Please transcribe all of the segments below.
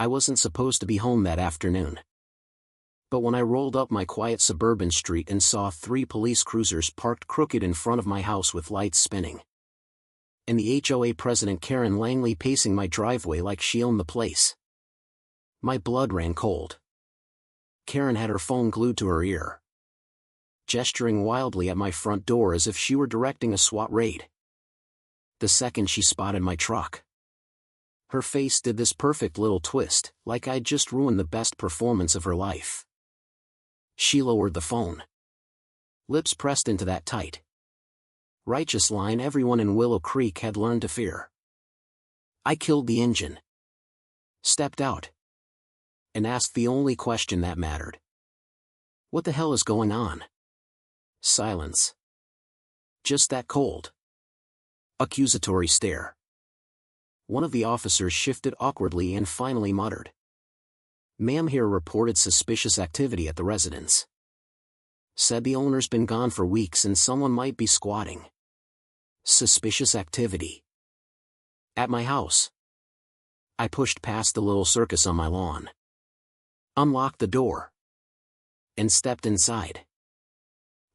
I wasn't supposed to be home that afternoon. But when I rolled up my quiet suburban street and saw 3 police cruisers parked crooked in front of my house with lights spinning, and the HOA president Karen Langley pacing my driveway like she owned the place, my blood ran cold. Karen had her phone glued to her ear, gesturing wildly at my front door as if she were directing a SWAT raid. The second she spotted my truck, her face did this perfect little twist, like I'd just ruined the best performance of her life. She lowered the phone, lips pressed into that tight, righteous line everyone in Willow Creek had learned to fear. I killed the engine, stepped out, and asked the only question that mattered. What the hell is going on? Silence. Just that cold, accusatory stare. One of the officers shifted awkwardly and finally muttered, "Ma'am, here reported suspicious activity at the residence. Said the owner's been gone for weeks and someone might be squatting." Suspicious activity? At my house? I pushed past the little circus on my lawn, unlocked the door, and stepped inside.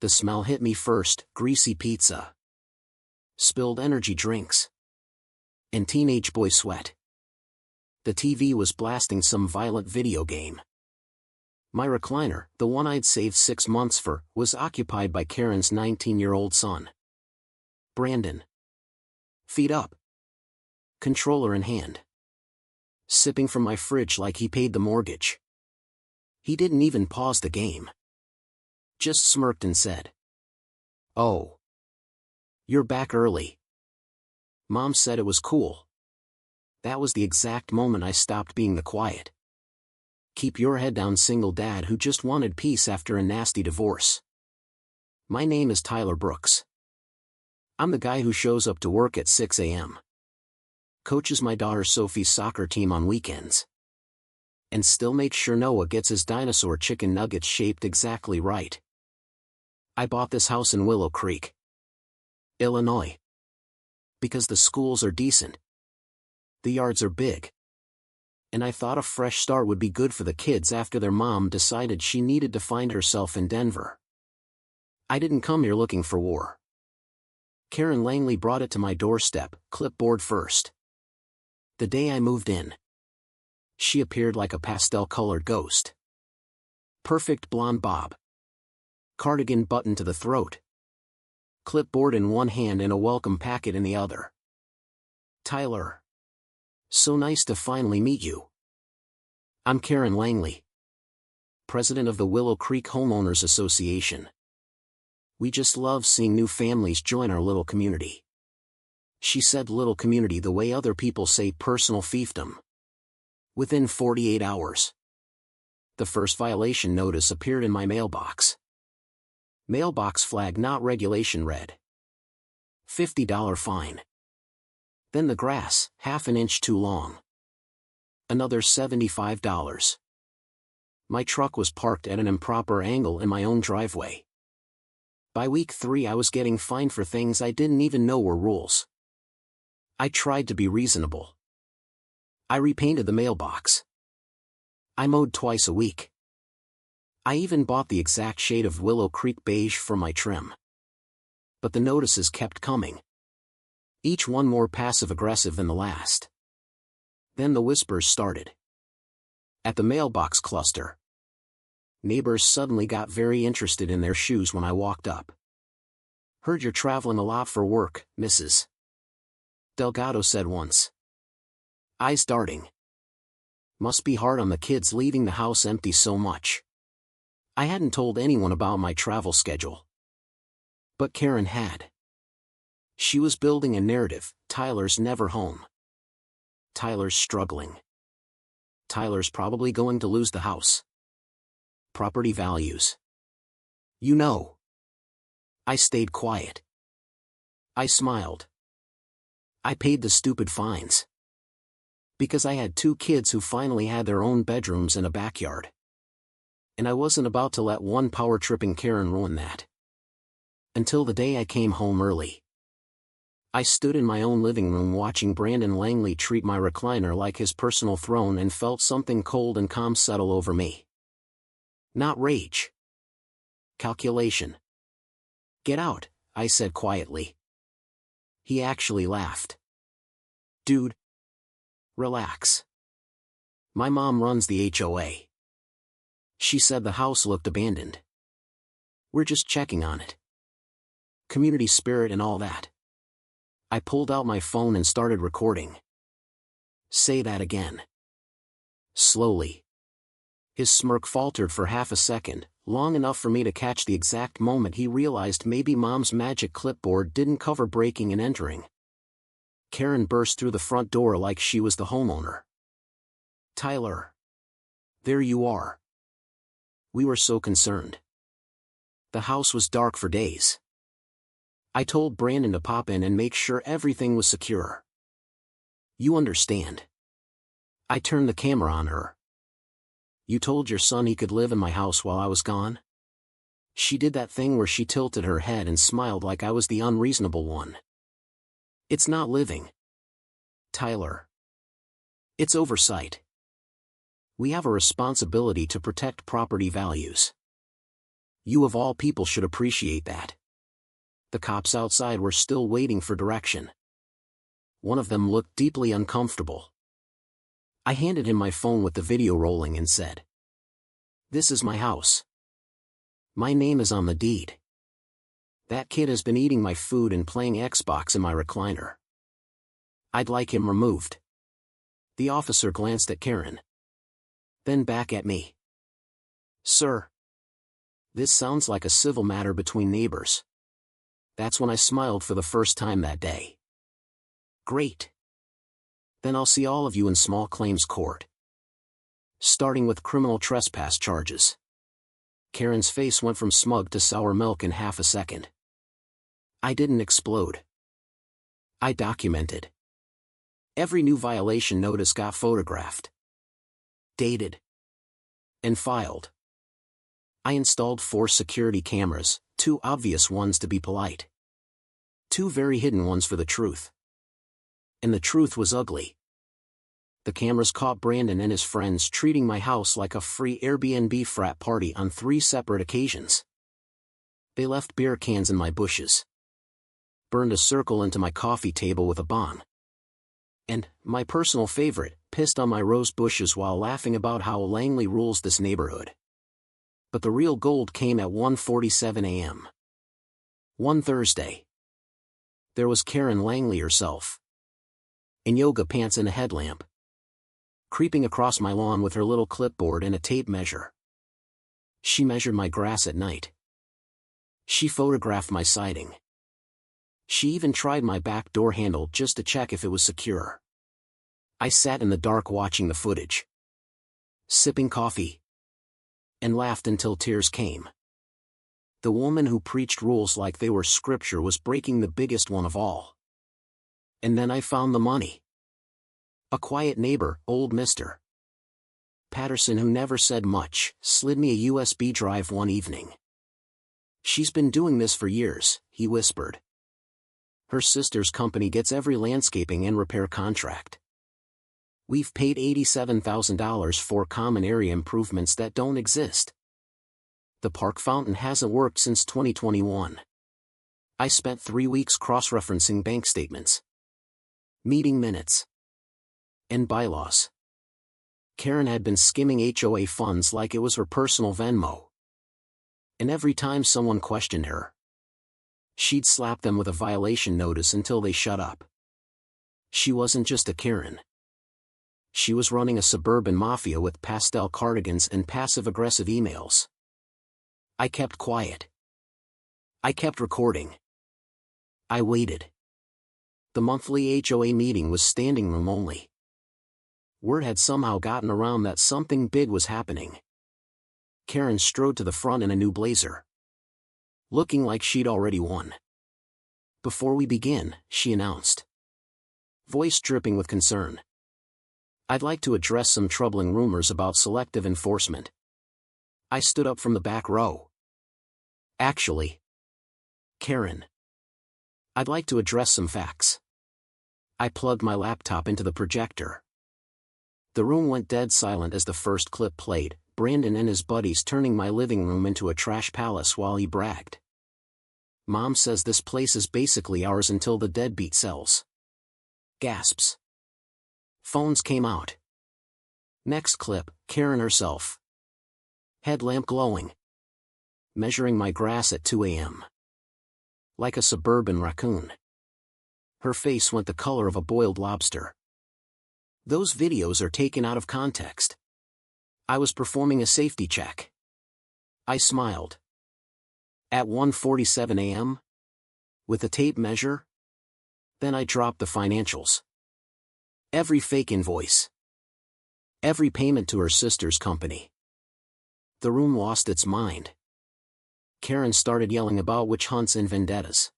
The smell hit me first: greasy pizza, spilled energy drinks, and teenage boy sweat. The TV was blasting some violent video game. My recliner, the one I'd saved 6 months for, was occupied by Karen's 19-year-old son, Brandon. Feet up, controller in hand, sipping from my fridge like he paid the mortgage. He didn't even pause the game, just smirked and said, "Oh, you're back early. Mom said it was cool." That was the exact moment I stopped being the quiet, keep your head down single dad who just wanted peace after a nasty divorce. My name is Tyler Brooks. I'm the guy who shows up to work at 6 a.m., coaches my daughter Sophie's soccer team on weekends, and still makes sure Noah gets his dinosaur chicken nuggets shaped exactly right. I bought this house in Willow Creek, Illinois, because the schools are decent, the yards are big, and I thought a fresh start would be good for the kids after their mom decided she needed to find herself in Denver. I didn't come here looking for war. Karen Langley brought it to my doorstep, clipboard first. The day I moved in, she appeared like a pastel-colored ghost. Perfect blonde bob, cardigan buttoned to the throat, clipboard in one hand and a welcome packet in the other. "Tyler, so nice to finally meet you. I'm Karen Langley, president of the Willow Creek Homeowners Association. We just love seeing new families join our little community." She said little community the way other people say personal fiefdom. Within 48 hours, the first violation notice appeared in my mailbox. Mailbox flag not regulation read, $50 fine. Then the grass, half an inch too long, another $75. My truck was parked at an improper angle in my own driveway. By week 3 I was getting fined for things I didn't even know were rules. I tried to be reasonable. I repainted the mailbox. I mowed twice a week. I even bought the exact shade of Willow Creek beige for my trim. But the notices kept coming, each one more passive-aggressive than the last. Then the whispers started. At the mailbox cluster, neighbors suddenly got very interested in their shoes when I walked up. "Heard you're traveling a lot for work, Mrs. Delgado," said once, eyes darting. "Must be hard on the kids leaving the house empty so much." I hadn't told anyone about my travel schedule, but Karen had. She was building a narrative: Tyler's never home, Tyler's struggling, Tyler's probably going to lose the house. Property values. You know. I stayed quiet. I smiled. I paid the stupid fines, because I had 2 kids who finally had their own bedrooms and a backyard. And I wasn't about to let one power-tripping Karen ruin that. Until the day I came home early. I stood in my own living room watching Brandon Langley treat my recliner like his personal throne and felt something cold and calm settle over me. Not rage. Calculation. "Get out," I said quietly. He actually laughed. "Dude. Relax. My mom runs the HOA. She said the house looked abandoned. We're just checking on it. Community spirit and all that." I pulled out my phone and started recording. "Say that again." Slowly. His smirk faltered for half a second, long enough for me to catch the exact moment he realized maybe Mom's magic clipboard didn't cover breaking and entering. Karen burst through the front door like she was the homeowner. "Tyler. There you are." We were so concerned. The house was dark for days. I told Brandon to pop in and make sure everything was secure. "You understand." I turned the camera on her. "You told your son he could live in my house while I was gone?" She did that thing where she tilted her head and smiled like I was the unreasonable one. "It's not living, Tyler. It's oversight. We have a responsibility to protect property values. You of all people should appreciate that." The cops outside were still waiting for direction. One of them looked deeply uncomfortable. I handed him my phone with the video rolling and said, "This is my house. My name is on the deed. That kid has been eating my food and playing Xbox in my recliner. I'd like him removed." The officer glanced at Karen. Then back at me. "Sir. This sounds like a civil matter between neighbors." That's when I smiled for the first time that day. "Great. Then I'll see all of you in small claims court. Starting with criminal trespass charges." Karen's face went from smug to sour milk in half a second. I didn't explode. I documented. Every new violation notice got photographed, dated, and filed. I installed 4 security cameras, 2 obvious ones to be polite. 2 very hidden ones for the truth. And the truth was ugly. The cameras caught Brandon and his friends treating my house like a free Airbnb frat party on 3 separate occasions. They left beer cans in my bushes, burned a circle into my coffee table with a bomb, and, my personal favorite, pissed on my rose bushes while laughing about how Langley rules this neighborhood. But the real gold came at 1:47 a.m. One Thursday. There was Karen Langley herself, in yoga pants and a headlamp, creeping across my lawn with her little clipboard and a tape measure. She measured my grass at night. She photographed my siding. She even tried my back door handle just to check if it was secure. I sat in the dark watching the footage, sipping coffee, and laughed until tears came. The woman who preached rules like they were scripture was breaking the biggest one of all. And then I found the money. A quiet neighbor, old Mr. Patterson, who never said much, slid me a USB drive one evening. "She's been doing this for years," he whispered. "Her sister's company gets every landscaping and repair contract. We've paid $87,000 for common area improvements that don't exist. The park fountain hasn't worked since 2021. I spent 3 weeks cross-referencing bank statements, meeting minutes, and bylaws." Karen had been skimming HOA funds like it was her personal Venmo. And every time someone questioned her, she'd slap them with a violation notice until they shut up. She wasn't just a Karen. She was running a suburban mafia with pastel cardigans and passive-aggressive emails. I kept quiet. I kept recording. I waited. The monthly HOA meeting was standing room only. Word had somehow gotten around that something big was happening. Karen strode to the front in a new blazer, looking like she'd already won. "Before we begin," she announced, voice dripping with concern, "I'd like to address some troubling rumors about selective enforcement." I stood up from the back row. "Actually, Karen, I'd like to address some facts. I plugged my laptop into the projector. The room went dead silent as the first clip played, Brandon and his buddies turning my living room into a trash palace while he bragged. Mom says this place is basically ours until the deadbeat sells. Gasps. Phones came out. Next clip, Karen herself. Headlamp glowing. Measuring my grass at 2 a.m. Like a suburban raccoon. Her face went the color of a boiled lobster. Those videos are taken out of context. I was performing a safety check. I smiled. At 1:47 a.m.? With a tape measure? Then I dropped the financials. Every fake invoice. Every payment to her sister's company. The room lost its mind. Karen started yelling about witch hunts and vendettas.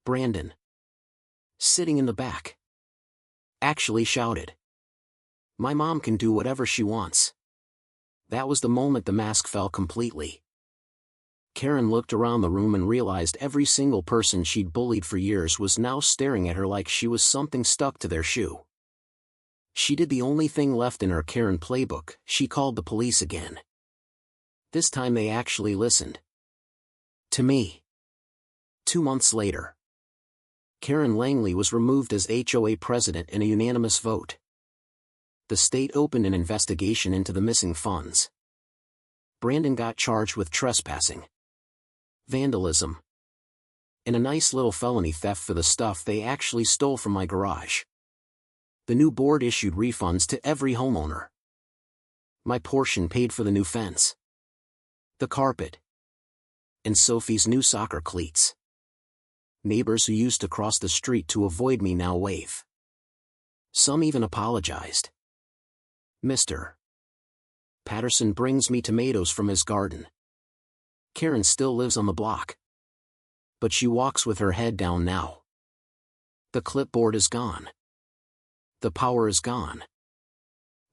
Brandon, sitting in the back, actually shouted, "My mom can do whatever she wants." That was the moment the mask fell completely. Karen looked around the room and realized every single person she'd bullied for years was now staring at her like she was something stuck to their shoe. She did the only thing left in her Karen playbook. She called the police again. This time they actually listened. To me. 2 months later, Karen Langley was removed as HOA president in a unanimous vote. The state opened an investigation into the missing funds. Brandon got charged with trespassing, vandalism, and a nice little felony theft for the stuff they actually stole from my garage. The new board issued refunds to every homeowner. My portion paid for the new fence, the carpet, and Sophie's new soccer cleats. Neighbors who used to cross the street to avoid me now wave. Some even apologized. Mr. Patterson brings me tomatoes from his garden. Karen still lives on the block, but she walks with her head down now. The clipboard is gone. The power is gone.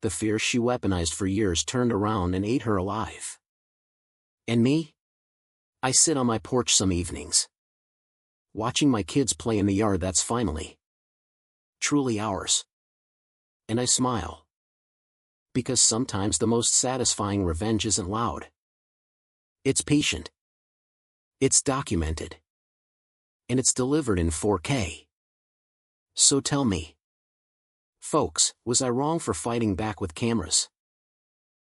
The fear she weaponized for years turned around and ate her alive. And me? I sit on my porch some evenings, watching my kids play in the yard that's finally, truly ours. And I smile. Because sometimes the most satisfying revenge isn't loud. It's patient. It's documented. And it's delivered in 4K. So tell me, folks, was I wrong for fighting back with cameras,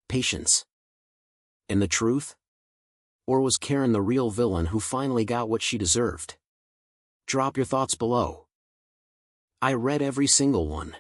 patience, and the truth? Or was Karen the real villain who finally got what she deserved? Drop your thoughts below. I read every single one.